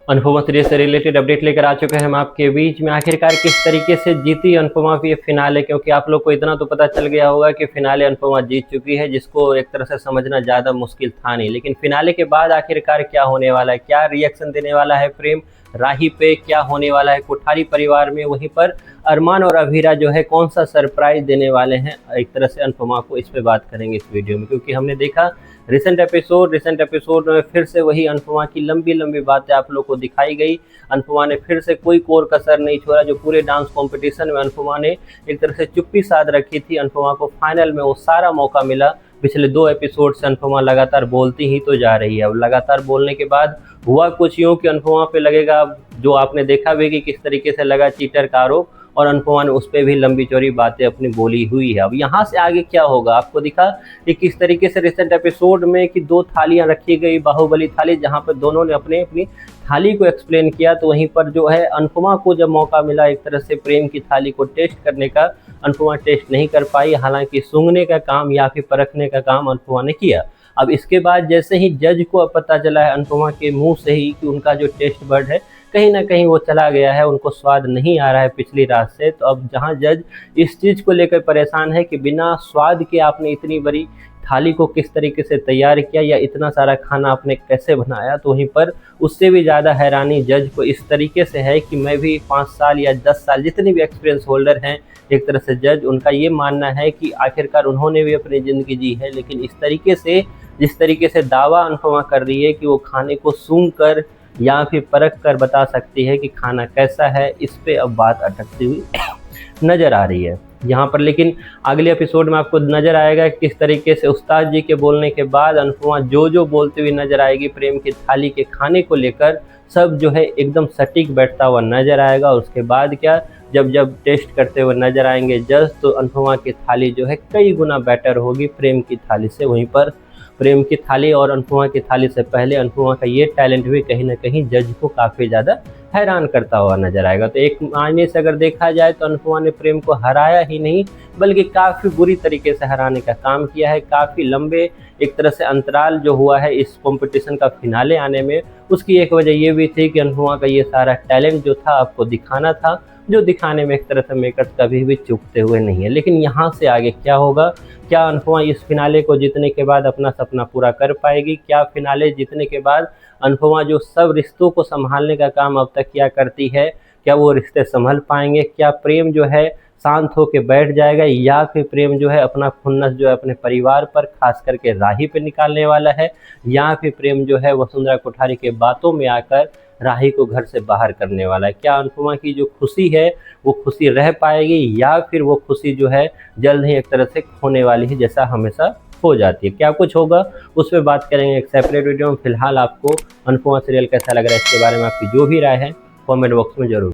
Anupama series से related update लेकर आ चुके हैं हम आपके बीच में। आखिरकार किस तरीके से जीती अनुपमा भी फिनाले, क्योंकि आप लोग को इतना तो पता चल गया होगा कि फिनाले अनुपमा जीत चुकी है, जिसको एक तरह से समझना ज़्यादा मुश्किल था नहीं। लेकिन फिनाले के बाद आखिरकार क्या होने वाला है, क्या रिएक्शन देने वाला है प्रेम राही पे, क्या होने वाला है कोठारी परिवार में, वहीं पर अरमान और अभीरा जो है कौन सा सरप्राइज देने वाले हैं एक तरह से अनुपमा को, इस पे बात करेंगे इस वीडियो में। क्योंकि हमने देखा रिसेंट एपिसोड में फिर से वही अनुपमा की लंबी लंबी बातें आप लोग को दिखाई गई। अनुपमा ने फिर से कोई कोर कसर नहीं छोड़ा। जो पूरे डांस कंपटीशन में अनुपमा ने एक तरह से चुप्पी साध रखी थी, अनुपमा को फाइनल में वो सारा मौका मिला। पिछले 2 एपिसोड से अनुपमा लगातार बोलती ही तो जा रही है। अब लगातार बोलने के बाद हुआ कुछ यूँ कि अनुपमा पे लगेगा, जो आपने देखा भी कि किस तरीके से लगा चीटर का आरोप, और अनुपमा ने उस पर भी लंबी चौड़ी बातें अपनी बोली हुई है। अब यहाँ से आगे क्या होगा आपको दिखा कि किस तरीके से रिसेंट एपिसोड में कि 2 थालियां रखी गई, बाहुबली थाली, जहाँ पर दोनों ने अपनी थाली को एक्सप्लेन किया। तो वहीं पर जो है अनुपमा को जब मौका मिला एक तरह से प्रेम की थाली को टेस्ट करने का, अनुपमा टेस्ट नहीं कर पाई। हालांकि सूंघने का काम या फिर परखने का काम अनुपमा ने किया। अब इसके बाद जैसे ही जज को अब पता चला है अनुपमा के मुंह से ही कि उनका जो टेस्ट बर्ड है कहीं ना कहीं वो चला गया है, उनको स्वाद नहीं आ रहा है पिछली रात से। तो अब जहां जज इस चीज़ को लेकर परेशान है कि बिना स्वाद के आपने इतनी बड़ी थाली को किस तरीके से तैयार किया, या इतना सारा खाना आपने कैसे बनाया, तो वहीं पर उससे भी ज़्यादा हैरानी जज को इस तरीके से है कि मैं भी 5 साल या 10 साल जितने भी एक्सपीरियंस होल्डर हैं एक तरह से जज, उनका ये मानना है कि आखिरकार उन्होंने भी अपनी ज़िंदगी जी है। लेकिन इस तरीके से जिस तरीके से दावा अनुपमा कर रही है कि वो खाने को सूंघ कर या फिर परख कर बता सकती है कि खाना कैसा है, इस पे अब बात अटकती हुई नज़र आ रही है यहाँ पर। लेकिन अगले एपिसोड में आपको नज़र आएगा किस तरीके से उस्ताद जी के बोलने के बाद अनुपमा जो बोलती हुई नज़र आएगी प्रेम की थाली के खाने को लेकर, सब जो है एकदम सटीक बैठता हुआ नज़र आएगा। और उसके बाद क्या, जब टेस्ट करते हुए नज़र आएंगे जज, तो अनुपमा की थाली जो है कई गुना बेटर होगी प्रेम की थाली से। वहीं पर प्रेम की थाली और अनुपमा की थाली से पहले अनुपमा का ये टैलेंट भी कहीं ना कहीं जज को काफ़ी ज़्यादा हैरान करता हुआ नजर आएगा। तो एक मायने से अगर देखा जाए तो अनुपमा ने प्रेम को हराया ही नहीं, बल्कि काफ़ी बुरी तरीके से हराने का काम किया है। काफ़ी लंबे एक तरह से अंतराल जो हुआ है इस कंपटीशन का फिनाले आने में, उसकी एक वजह ये भी थी कि अनुपमा का ये सारा टैलेंट जो था आपको दिखाना था, जो दिखाने में एक तरह से मेकर्स कभी भी चूकते हुए नहीं है। लेकिन यहाँ से आगे क्या होगा, क्या अनुपमा इस फिनाले को जीतने के बाद अपना सपना पूरा कर पाएगी? क्या फिनाले जीतने के बाद अनुपमा जो सब रिश्तों को संभालने का काम अब तक किया करती है, क्या वो रिश्ते संभल पाएंगे? क्या प्रेम जो है शांत होकर बैठ जाएगा, या फिर प्रेम जो है अपना खुन्नस जो है अपने परिवार पर, खास करके राही पे निकालने वाला है, या फिर प्रेम जो है वसुंधरा कोठारी के बातों में आकर राही को घर से बाहर करने वाला है? क्या अनुपमा की जो खुशी है वो खुशी रह पाएगी, या फिर वो खुशी जो है जल्द ही एक तरह से खोने वाली है, जैसा हमेशा हो जाती है? क्या कुछ होगा उस पर बात करेंगे एक सेपरेट वीडियो में। फिलहाल आपको अनुपमा सीरियल कैसा लग रहा है, इसके बारे में आपकी जो भी राय है कमेंट बॉक्स में जरूर